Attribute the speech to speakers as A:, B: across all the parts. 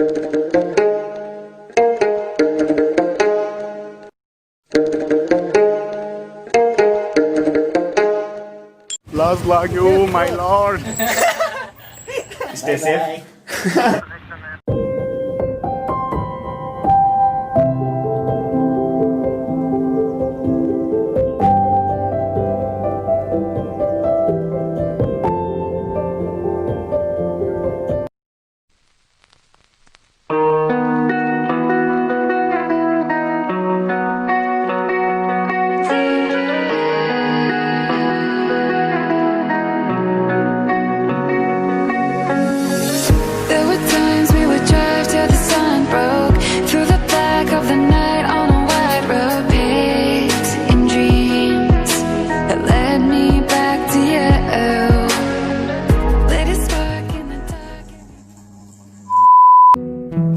A: Last log you, my lord. Stay safe.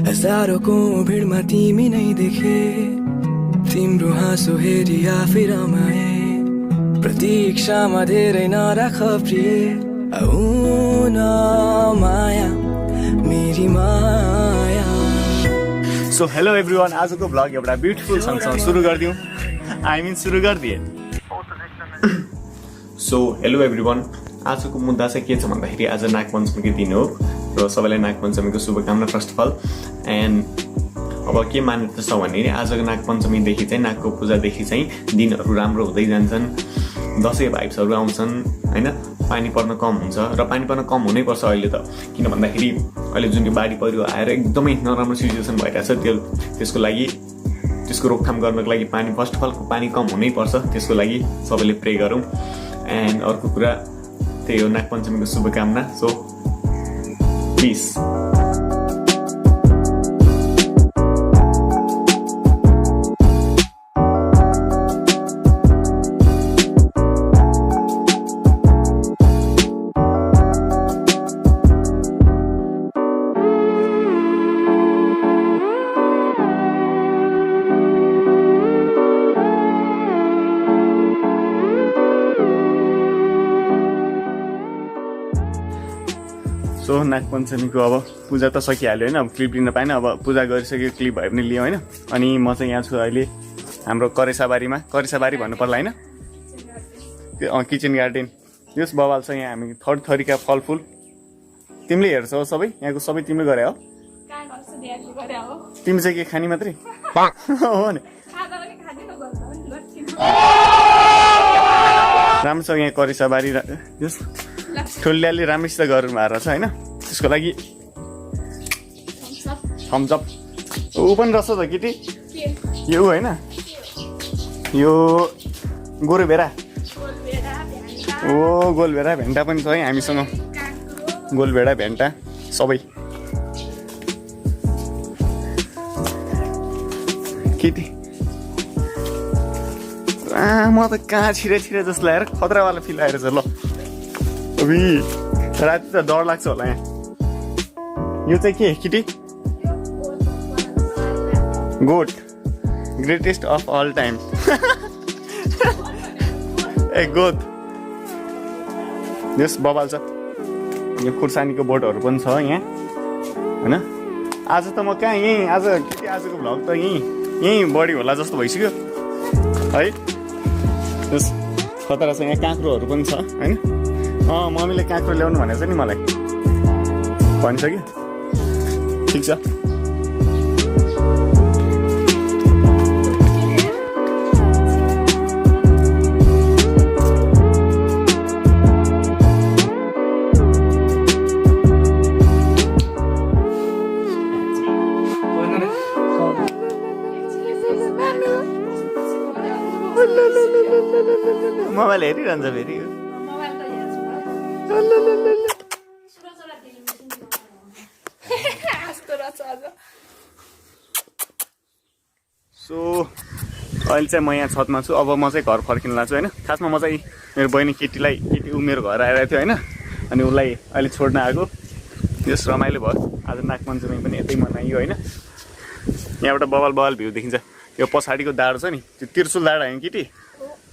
B: हजारौंको भिडमा तिमी नै देखे तिम्रो हाँसो हेरी आफै रमाए प्रतीक्षामा धेरै नराख प्रिय आउन माया मेरी माया।
A: सो हेलो एभ्रिवान, आजको ब्लग एउटा ब्युटिफुल सङसँग सुरु गरिदिउँ। सुरु गरिदिए। सो हेलो एभ्रिवान, आजको मुद्दा चाहिँ के छ भन्दाखेरि आज नागपञ्चमीको दिन हो र सबैलाई नागपञ्चमीको शुभकामना फर्स्ट अफ अल। एन्ड अब के मान्यता छ भने आजको नागपञ्चमीदेखि चाहिँ नागको पूजादेखि चाहिँ दिनहरू राम्रो हुँदै जान्छन्, दसैँ भाइब्सहरू आउँछन् होइन, पानी पर्न कम हुन्छ र पानी पर्न कम हुनैपर्छ अहिले त, किन भन्दाखेरि अहिले जुन यो बाढी पहिरो आएर एकदमै नराम्रो सिचुएसन भइरहेछ त्यसको लागि त्यसको रोकथाम गर्नको लागि पानी फर्स्ट अफ अल पानी कम हुनैपर्छ, त्यसको लागि सबैले प्रे गरौँ। एन्ड अर्को कुरा त्यही हो नागपञ्चमीको शुभकामना। So piece. सो नागपञ्चमीको अब पूजा त सकिहाल्यो होइन, अब क्लिप लिन पाएन, अब पूजा गरिसक्यो क्लिप भए पनि लियो होइन। अनि म चाहिँ यहाँ छु अहिले हाम्रो करेसाबारीमा, करेसाबारी भन्नु पर्ला होइन, किचन गार्डन। यस बवाल छ यहाँ हामी थरीका फलफुल तिमीले हेर्छौ सबै, यहाँको सबै तिमीले गरे हो। तिमी चाहिँ के खाने मात्रै हो नि। राम्रो छ यहाँ करेसाबारी, यस ठुल्ल्याले राम्रोसित गर्नु भएको छ होइन, त्यसको लागि थम्सअप ऊ पनि रहेछ त केटी, यो होइन यो गोरुभेडा, ओ गोलभेडा भेन्टा पनि छ है हामीसँग, गोलभेडा भेन्टा सबै। केटी म त कहाँ छिरे जस्तो लागेर खतरावाला फिल आएर छ। ल अबि राति त डर लाग्छ होला यहाँ। यो चाहिँ के केटी? GOAT, greatest of all time. ए गोट यस बबाल छ। यो खुर्सानीको बोटहरू पनि छ यहाँ होइन। आज त म कहाँ यहीँ, आज केटी आजको भ्लग त यहीँ बढी होला जस्तो भइसक्यो है। यस खतरा छ, यहाँ काँक्रोहरू पनि छ होइन। मम्मीले काँक्रो ल्याउनु भनेको छ नि मलाई, भनिसक्यो। ठिक छ। मोबाइल हेरिरहन्छ फेरि। सो अहिले चाहिँ म यहाँ छतमा छु। अब म चाहिँ घर फर्किन लाग्छु होइन। खासमा म चाहिँ मेरो बहिनी केटी मेरो घर आइरहेको थियो होइन, अनि उसलाई अहिले छोड्न आएको। यस रमाइलो भयो। आज नागपञ्चमी पनि यतै मनाइयो होइन। यहाँबाट बवाल भ्यू देखिन्छ। यो पछाडिको डाँडो छ नि, त्यो त्रिशुल डाँडा होइन केटी,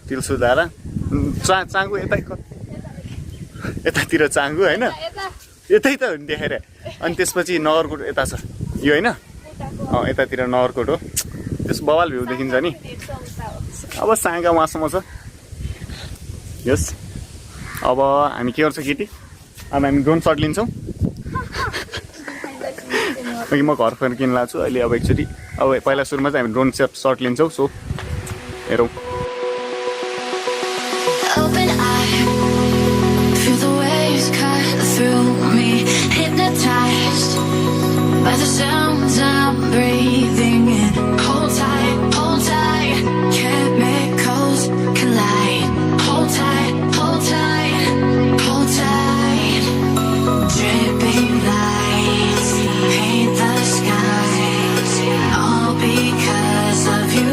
A: त्रिशुल डाँडा। चाँगु यतातिर चाँगु होइन, यतै त देखाइरहे। अनि त्यसपछि नगरकोट यता छ। यो होइन यतातिर नगरकोट हो त्यस बवाल भ्यू देखिन्छ नि अब साँगा वहाँसम्म छ यस अब हामी के गर्छ केटी अब हामी ड्रोन सर्ट लिन्छौँ अघि म घर फर्किन लाग्छु अहिले अब एकचोटि अब पहिला सुरुमा चाहिँ हामी ड्रोन सर्ट लिन्छौँ सो हेरौँ
C: Open eye, feel the waves cut through me, hypnotized by the sounds I'm breathing in. Hold tight, chemicals collide. Hold tight, hold tight, hold tight. Dripping lights paint the skies, all because of you.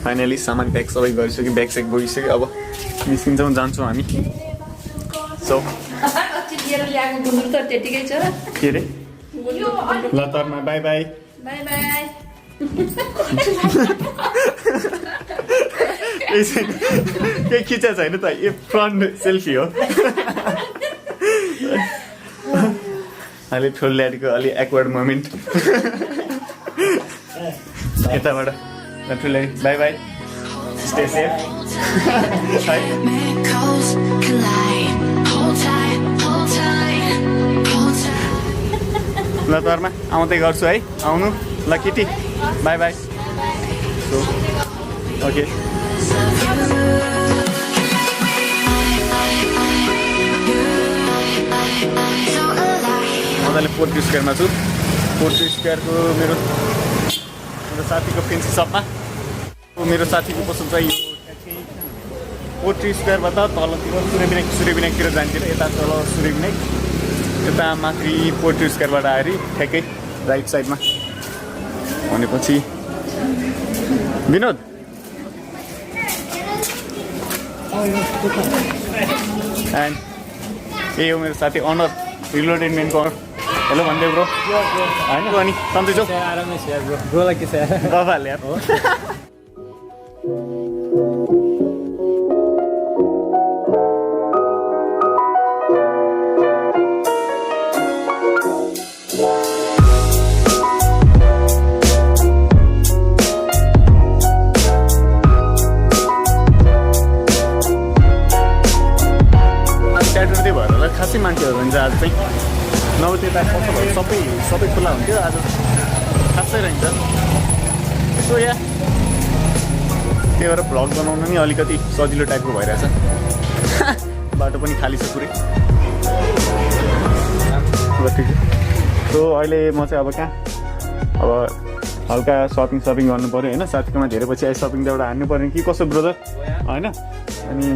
A: Finally सामान bag सबै गरिसक्यो bag सेक गइसक्यो अब निस्किन्छौँ जान्छौँ हामी so के अरे ल तरमा बाई बाई केही खिचा छैन त यो फ्रन्ट सेल्फी हो अलि ठुल्ल्याडीको अलि एक्वर्ड मोमेन्ट यताबाट ठुल्ल्याडी bye bye stay safe
C: Chemicals collide. Hold tight, hold tight, hold tight.
A: ल तरमा आउँदै गर्छु है आउनु ल केटी बाई बाई सो ओके मजाले पोर्ट्री स्क्वायरमा छु पोर्ट्री स्क्वायरको मेरो साथीको फेन्सी सपमा मेरो साथीको पसल चाहिँ यो पोर्ट्री स्क्वायरबाट तलतिर सूर्यविनायकतिर जान्थ्यो यता तल सूर्यविनायक यता माथि पोर्ट्री स्क्वायरबाट आएर ठ्याक्कै राइट साइडमा भनेपछि विनोद एन्ड यही हो मेरो साथी अनर रिलोडेनमेन्टको अनर हेलो भन्दै ब्रो होइन अनि सन्चै छौ
D: आरामै छ ब्रो ब्रोलाई के छ
A: गफाले यार स्याटरडे भएर होला खासै मान्छेहरू हुन्छ आज चाहिँ नभए त्यता पसलहरू सबै खुला हुन्थ्यो आज खासै रहन्छ सो या त्यही भएर भ्लग बनाउनु नि अलिकति सजिलो टाइपको भइरहेछ बाटो पनि खाली छ पुरै ल ठिक छ सो अहिले म चाहिँ अब कहाँ अब हल्का सपिङ गर्नु पऱ्यो होइन साथीकोमा धेरै पछि आइ सपिङ त एउटा हान्नु पऱ्यो कि कसो ब्रदर होइन अनि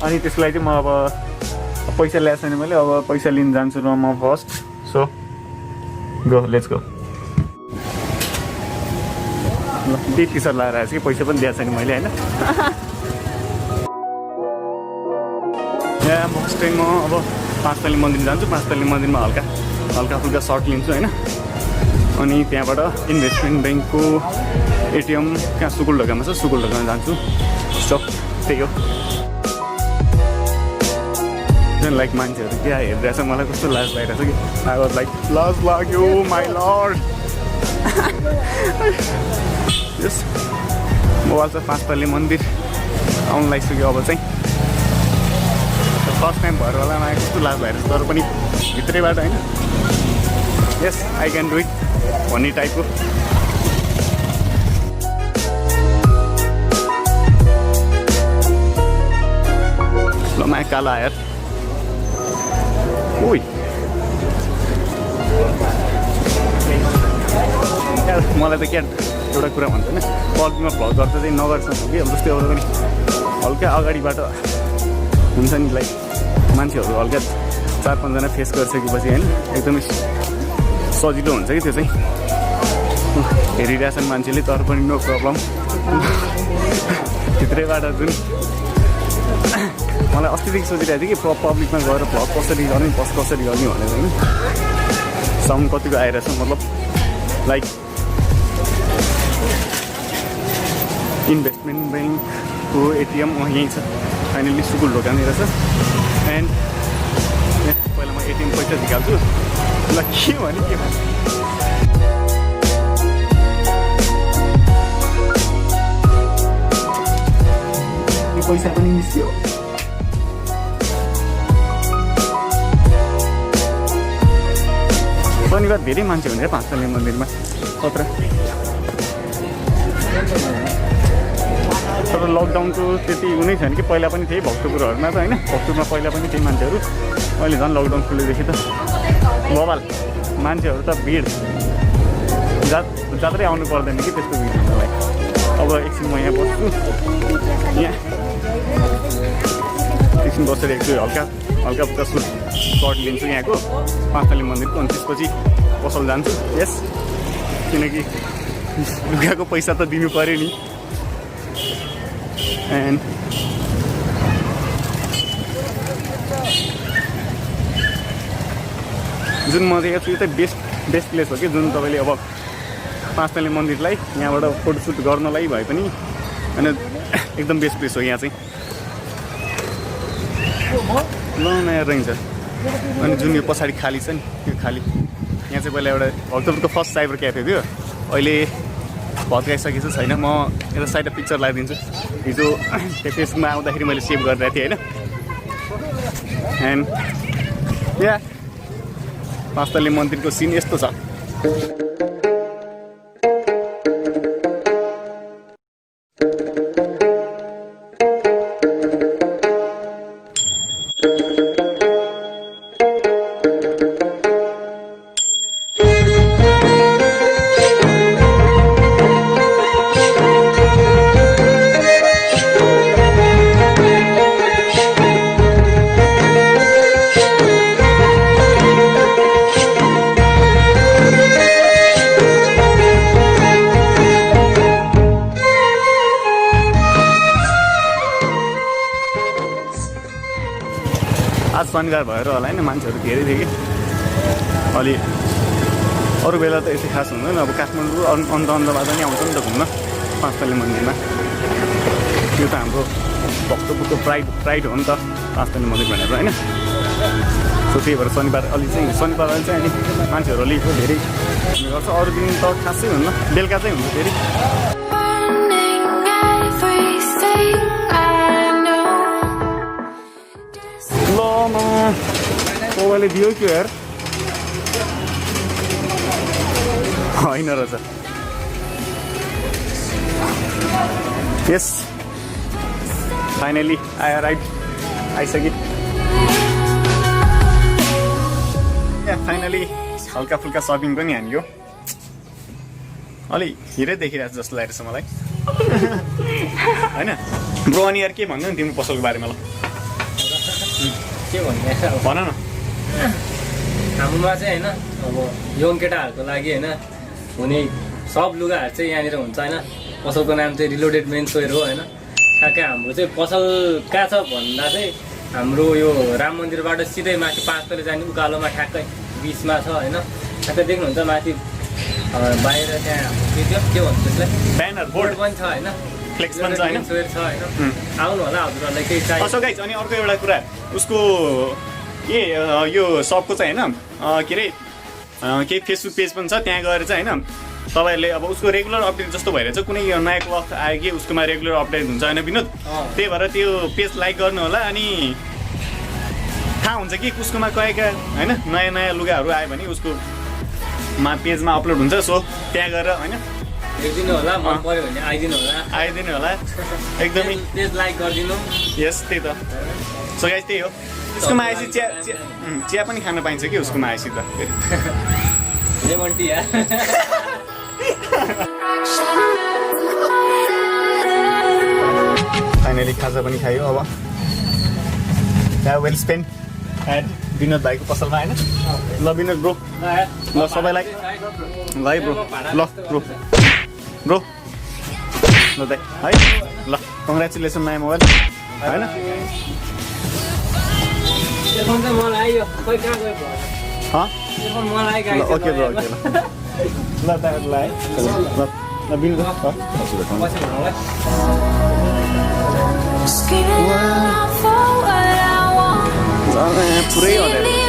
A: अनि त्यसको लागि चाहिँ म अब पैसा ल्याएको छैन मैले अब पैसा लिन जान्छु र म first so go let's go ल टी सर्ट लगाएर आएछु कि पैसा पनि दिएको छैन मैले होइन यहाँ फर्स्ट टाइम म अब पाँचतल्ली मन्दिर जान्छु पाँचतल्ली मन्दिरमा हल्का फुल्का सर्ट लिन्छु होइन अनि त्यहाँबाट इन्भेस्टमेन्ट ब्याङ्कको एटिएम कहाँ सुकुल ढोकामा छ सुकुल ढोकामा जान्छु सो त्यही हो लाइक मान्छेहरू क्या हेरिरहेछ मलाई कस्तो लाज लागिरहेछ कि आई वाज लाइक लाज लाग्यो माई लर्ड यस मोबाइल चाहिँ पाँचतल्ली मन्दिर आउनु लागिसक्यो अब चाहिँ फर्स्ट टाइम भएर होला मलाई कस्तो लाज भइरहेछ तर पनि भित्रैबाट होइन yes I can do it भन्ने टाइपको ल माया कालो आयो उही मलाई त क्या एउटा कुरा भन्छ होइन पल्पीमा भ्लग गर्दा चाहिँ नगर्छ कि अब जस्तै अरू पनि हल्का अगाडिबाट हुन्छ नि लाइक मान्छेहरू हल्का 4-5 जना फेस गरिसकेपछि होइन एकदमै सजिलो हुन्छ कि त्यो चाहिँ हेरिरहेछन् मान्छेले तर पनि नो प्रब्लम भित्रैबाट जुन
E: मलाई अस्तिदेखि सोचिरहेको थिएँ कि पब्लिकमा गएर भ्लग कसरी गर्ने पोस्ट कसरी गर्ने भनेर होइन साउन्ड कतिको आइरहेछ मतलब लाइक इन्भेस्टमेन्ट ब्याङ्कको एटिएम यहीँ छ फाइनली सुकुल ढोकानै रहेछ एन्ड पहिला म एटिएम पैसा झिकाल्छु ल के भने के पैसा पनि निस्क्यो शनिबार धेरै मान्छे हुने पाँचतले मन्दिरमा खतरा तर लकडाउनको त्यति उनै छैन कि पहिला पनि थिए भक्तपुरहरूमा त होइन भक्तपुरमा पहिला पनि थिए मान्छेहरू अहिले झन् लकडाउन खुलेदेखि त बबाल मान्छेहरू त भिड जात्रै आउनु पर्दैन कि त्यस्तो भिड हुनलाई अब एकछिन म यहाँ बस्छु यहाँ एकछिन बसेर एकछिन हल्का फुल्का सर्ट लिन्छु यहाँको पाँचतले मन्दिरको अनि त्यसपछि पसल जान्छु यस किनकि लुगाको पैसा त दिनु पऱ्यो नि एन्ड जुन म चाहिँ यो चाहिँ बेस्ट प्लेस हो कि जुन तपाईँले अब पाँचतले मन्दिरलाई यहाँबाट फोटोसुट गर्नलाई भए पनि होइन एकदम बेस्ट प्लेस हो यहाँ चाहिँ ल नयाँ रहन्छ अनि जुन यो पछाडि खाली छ नि त्यो खाली यहाँ चाहिँ पहिला एउटा भक्तपुरको फर्स्ट साइबर क्याफे थियो अहिले भत्काइसकेको छैन म एउटा साइड पिक्चर लगाइदिन्छु हिजो त्यो फेसबुकमा आउँदाखेरि मैले सेभ गरिरहेको थिएँ होइन एन्ड या पाँचतले मन्दिरको सिन यस्तो छ आज शनिबार भएर होला होइन मान्छेहरू धेरै थियो कि अलि अरू बेला त यति खास हुँदैन अब काठमाडौँ अन्त नि आउँछ नि त घुम्न पाँचतले मन्दिरमा यो त हाम्रो भक्तपुरको प्राइड हो नि त पाँचतले मन्दिर भनेर होइन सो त्यही भएर शनिबार अलि चाहिँ अनि मान्छेहरू अलिक धेरै हुने गर्छ अरू दिन त खासै हुन्न बेलुका चाहिँ हुन्छ फेरि मोबाइलले दियो कि यार होइन रहेछ यस फाइनली आयो राइट आइसक्यो फाइनली हल्का फुल्का सपिङ पनि हान्यो अलि हिरै देखिरहेको जस्तो लागेको छ मलाई होइन ब्रो अनि यार के भन्नु नि तिम्रो पसलको बारेमा ल
D: के भन्ने
E: भन न
D: हाम्रोमा चाहिँ होइन अब यङ केटाहरूको लागि होइन हुने सब लुगाहरू चाहिँ यहाँनिर हुन्छ होइन पसलको नाम चाहिँ रिलोडेड मेन्सवेयर हो होइन ठ्याक्कै हाम्रो चाहिँ पसल कहाँ छ भन्दा चाहिँ हाम्रो यो राम मन्दिरबाट सिधै माथि पाँचतले जाने उकालोमा ठ्याक्कै बिचमा छ होइन ठ्याक्कै देख्नुहुन्छ माथि बाहिर त्यहाँ के भन्छ त्यसलाई
E: ब्यानर
D: बोर्ड पनि छ होइन
E: फ्लेक्स पनि छ होइन
D: छ होइन आउनु होला हजुरहरूलाई केही चाहियो
E: असो गाइज अनि अर्को एउटा कुरा उसको यो सपको चाहिँ होइन के अरे केही फेसबुक पेज पनि छ त्यहाँ गएर चाहिँ होइन तपाईँहरूले अब उसको रेगुलर अपडेट जस्तो भइरहेछ कुनै नयाँ वक्त आयो कि उसकोमा रेगुलर अपडेट हुन्छ होइन विनोद त्यही भएर त्यो पेज लाइक गर्नु होला अनि थाहा हुन्छ कि उसकोमा कहीँका होइन नयाँ नयाँ लुगाहरू आयो भने उसको पेजमा अपलोड हुन्छ सो त्यहाँ गएर होइन
D: हेरिदिनु होला मन पर्यो भने
E: आइदिनु होला एकदमै
D: पेज लाइक गरिदिनु
E: यस त्यही त सो गाइस त्यही हो उसकोमा आएपछि चिया पनि खान पाइन्छ कि उसकोमा आएपछि त
D: लेमन टी यार
E: फाइनली खाजा पनि खायो अब वेल स्पेन्ड एट विनोद भाइको पसलमा होइन ल विनोद ब्रो ल सबैलाई ल है ब्रो ल ब्रो ल दाइ है ल कङ्ग्रेचुलेसन नयाँ मोबाइल होइन
D: एयरफोन चाहिँ मलाई आयो खोइ कहाँ गयो भयो एयरफोन मलाई आयो
E: ओके ब्रो ओके ल ल है ल बिल
D: पछि भन्नुलाई
C: Screaming out for what I want.
E: पुरै हरायो